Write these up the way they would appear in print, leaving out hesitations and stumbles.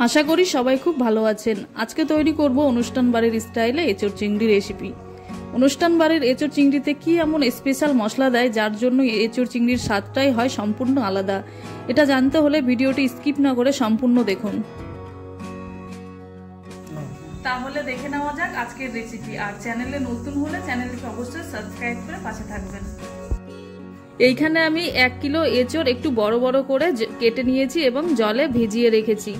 আশা করি সবাই খুব ভালো আছেন। আজকে তৈরি করব অনুষ্ঠান বাড়ির স্টাইলে এঁচোড় চিংড়ি রেসিপি। অনুষ্ঠান বাড়ির এঁচোড় চিংড়িতে কি এমন স্পেশাল মশলা দেয় যার জন্য এঁচোড় চিংড়ির স্বাদটাই হয় সম্পূর্ণ আলাদা? এটা জানতে হলে ভিডিওটি স্কিপ না করে সম্পূর্ণ দেখুন। তাহলে দেখে নেওয়া যাক আজকের রেসিপি। আর চ্যানেলে নতুন হলে চ্যানেলটিকে অবশ্যই সাবস্ক্রাইব করে পাশে থাকবেন। এইখানে আমি 1 কিলো এঁচোড় একটু বড় বড় করে কেটে নিয়েছি এবং জলে ভিজিয়ে রেখেছি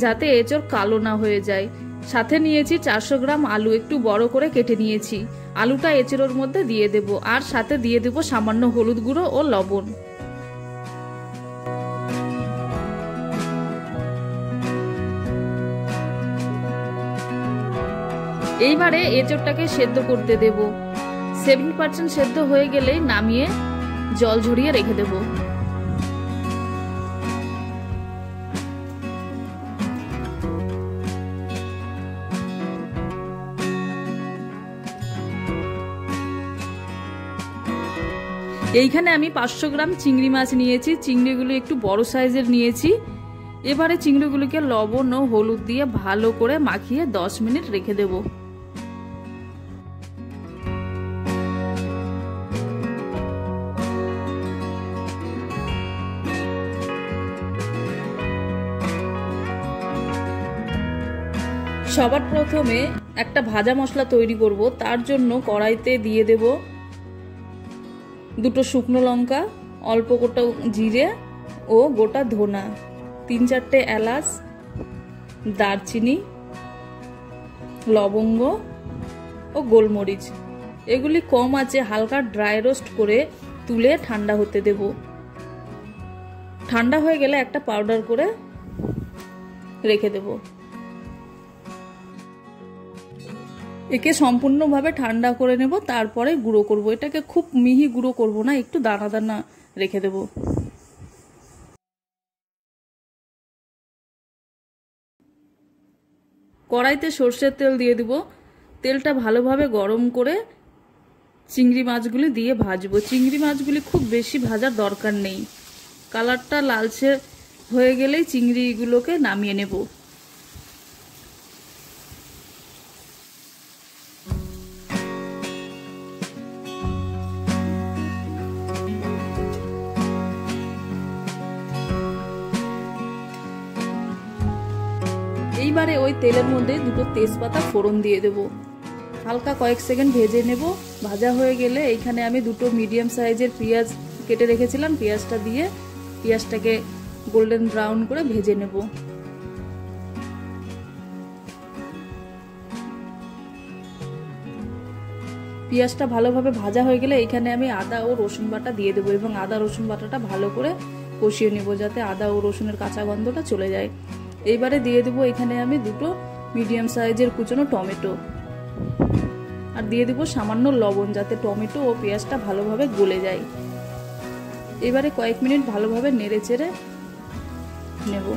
যাতে এঁচোড় কালো না হয়ে যায়। সাথে নিয়েছি 400 গ্রাম আলু, একটু বড় করে কেটে নিয়েছি। আলুটা এঁচোড়ের মধ্যে দিয়ে দেব, আর সাথে দিয়ে দেব সামান্য হলুদ গুঁড়ো ও লবণ। এইবারে এঁচোড়টাকে সেদ্ধ করতে দেব। 70% সেদ্ধ হয়ে গেলেই নামিয়ে জল ঝরিয়ে রেখে দেব। এইখানে আমি 500 গ্রাম চিংড়ি মাছ নিয়েছি। চিংড়িগুলো একটু বড় সাইজের নিয়েছি। এবারে চিংড়িগুলোকে লবণ ও হলুদ দিয়ে ভালো করে মাখিয়ে 10 মিনিট রেখে দেব। সবার প্রথমে একটা ভাজা মশলা তৈরি করব। তার জন্য কড়াইতে দিয়ে দেব 2টো শুকনো লঙ্কা, অল্প গোটা জিরে ও গোটা ধনা, 3-4টে এলাচ, দারচিনি, লবঙ্গ ও গোলমরিচ। এগুলি কম আঁচে হালকা ড্রাই রোস্ট করে তুলে ঠান্ডা হতে দেব। ঠান্ডা হয়ে গেলে একটা পাউডার করে রেখে দেব। একে সম্পূর্ণভাবে ঠান্ডা করে নেব, তারপরে গুঁড়ো করব। এটাকে খুব মিহি গুঁড়ো করব না, একটু দানা দানা রেখে দেব। কড়াইতে সর্ষের তেল দিয়ে দিব। তেলটা ভালোভাবে গরম করে চিংড়ি মাছগুলি দিয়ে ভাজবো। চিংড়ি মাছগুলি খুব বেশি ভাজার দরকার নেই। কালারটা লালচে হয়ে গেলেই চিংড়িগুলোকে নামিয়ে নেব। এইবারে ওই তেলের মধ্যে 2টো তেজপাতা ফোড়ন দিয়ে দেব। হালকা কয়েক সেকেন্ড ভেজে নেব। ভাজা হয়ে গেলে এইখানে আমি 2টো মিডিয়াম সাইজের পেঁয়াজ কেটে রেখেছিলাম। পেঁয়াজটা দিয়ে পেঁয়াজটাকে গোল্ডেন ব্রাউন করে ভেজে নেব। পেঁয়াজটা ভালোভাবে ভাজা হয়ে গেলে এইখানে আমি আদা ও রসুন বাটা দিয়ে দেবো এবং আদা রসুন বাটাটা ভালো করে কষিয়ে নেব যাতে আদা ও রসুনের কাঁচা গন্ধটা চলে যায়। এইবারে দিয়ে দেবো এখানে আমি 2টো মিডিয়াম সাইজের কুচনো টমেটো, আর দিয়ে দেবো সামান্য লবণ যাতে টমেটো ও পেঁয়াজটা ভালোভাবে গলে যায়। এবারে কয়েক মিনিট ভালোভাবে নেড়ে চেড়ে নেব।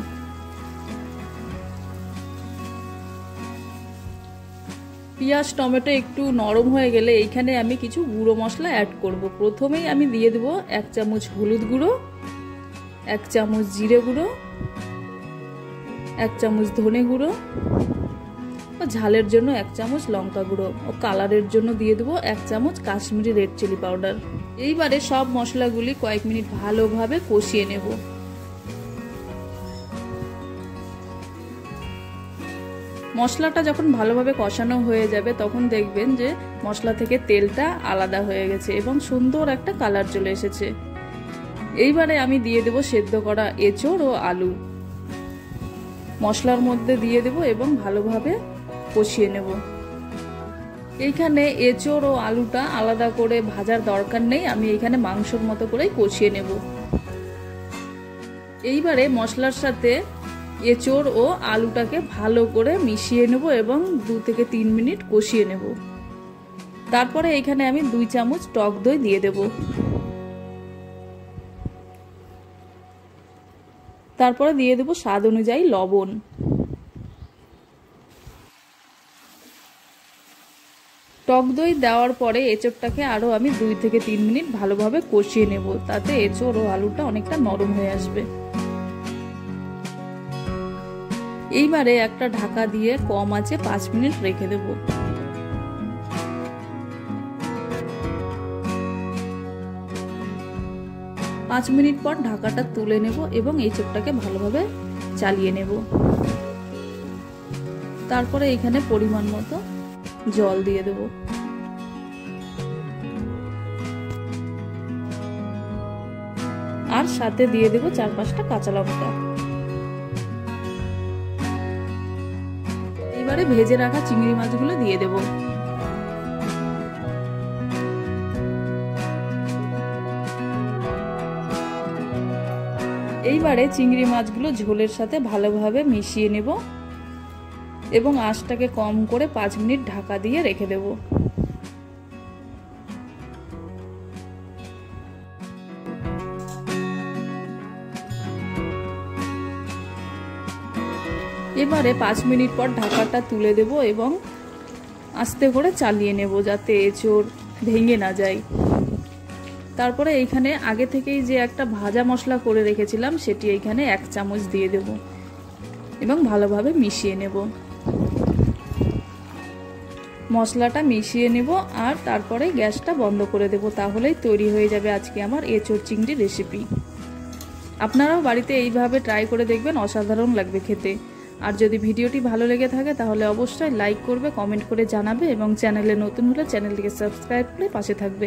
পেঁয়াজ টমেটো একটু নরম হয়ে গেলে এইখানে আমি কিছু গুঁড়ো মশলা অ্যাড করব। প্রথমেই আমি দিয়ে দেবো 1 চামচ হলুদ গুঁড়ো, 1 চামচ জিরে গুঁড়ো, 1 চামচ ধনে গুঁড়ো ও ঝালের জন্য 1 চামচ লঙ্কা গুঁড়ো ও কালারের জন্য দিয়ে দেবো 1 চামচ কাশ্মীরি রেড চিলি পাউডার। এইবারে সব মশলাগুলি কয়েক মিনিট ভালোভাবে কষিয়ে নেব। মশলাটা যখন ভালোভাবে কষানো হয়ে যাবে তখন দেখবেন যে মশলা থেকে তেলটা আলাদা হয়ে গেছে এবং সুন্দর একটা কালার চলে এসেছে। এইবারে আমি দিয়ে দেব সেদ্ধ করা এঁচোড় ও আলু। মশলার মধ্যে দিয়ে দেব এবং ভালোভাবে কষিয়ে নেব। এইখানে এঁচোড় ও আলুটা আলাদা করে ভাজার দরকার নেই, আমি এইখানে মাংসর মতো করেই কষিয়ে নেব। এইবারে মশলার সাথে এঁচোড় ও আলুটাকে ভালো করে মিশিয়ে নেব এবং 2 থেকে 3 মিনিট কষিয়ে নেব। তারপরে এইখানে আমি 2 চামচ টক দই দিয়ে দেব। তারপরে দিয়ে দেব স্বাদ অনুযায়ী লবণ। টক দই দেওয়ার পরে এঁচোড়টাকে আরো আমি 2 থেকে 3 মিনিট ভালোভাবে কষিয়ে নেব, তাতে এঁচোড় ও আলুটা অনেকটা নরম হয়ে আসবে। এইবারে একটা ঢাকা দিয়ে কম আঁচে 5 মিনিট রেখে দেব। পাঁচ মিনিট পর ঢাকাটা তুলে নেব এবং এঁচোড়টাকে ভালোভাবে চালিয়ে নেব। তারপরে এখানে পরিমাণ মতো জল দিয়ে দেব। আর সাথে দিয়ে দেব 4-5টা কাঁচা লঙ্কা। এবারে ভেজে রাখা চিংড়ি মাছগুলো দিয়ে দেব। এইবারে চিংড়ি মাছগুলো ঝোলের সাথে ভালোভাবে মিশিয়ে নেব এবং আঁচটাকে কম করে 5 মিনিট ঢাকা দিয়ে রেখে দেব। এবারে 5 মিনিট পর ঢাকাটা তুলে দেব এবং আস্তে করে চালিয়ে নেব যাতে এঁচোড় ভেঙে না যায়। তারপরে এইখানে আগে থেকেই যে একটা ভাজা মশলা করে রেখেছিলাম সেটি এইখানে 1 চামচ দিয়ে দেব এবং ভালোভাবে মিশিয়ে নেব। মশলাটা মিশিয়ে নেব আর তারপরে গ্যাসটা বন্ধ করে দেব। তাহলেই তৈরি হয়ে যাবে আজকে আমার এঁচোড় চিংড়ি রেসিপি। আপনারাও বাড়িতে এইভাবে ট্রাই করে দেখবেন, অসাধারণ লাগবে খেতে। আর যদি ভিডিওটি ভালো লেগে থাকে তাহলে অবশ্যই লাইক করবে, কমেন্ট করে জানাবে এবং চ্যানেলে নতুন হলে চ্যানেলটিকে সাবস্ক্রাইব করে পাশে থাকবে।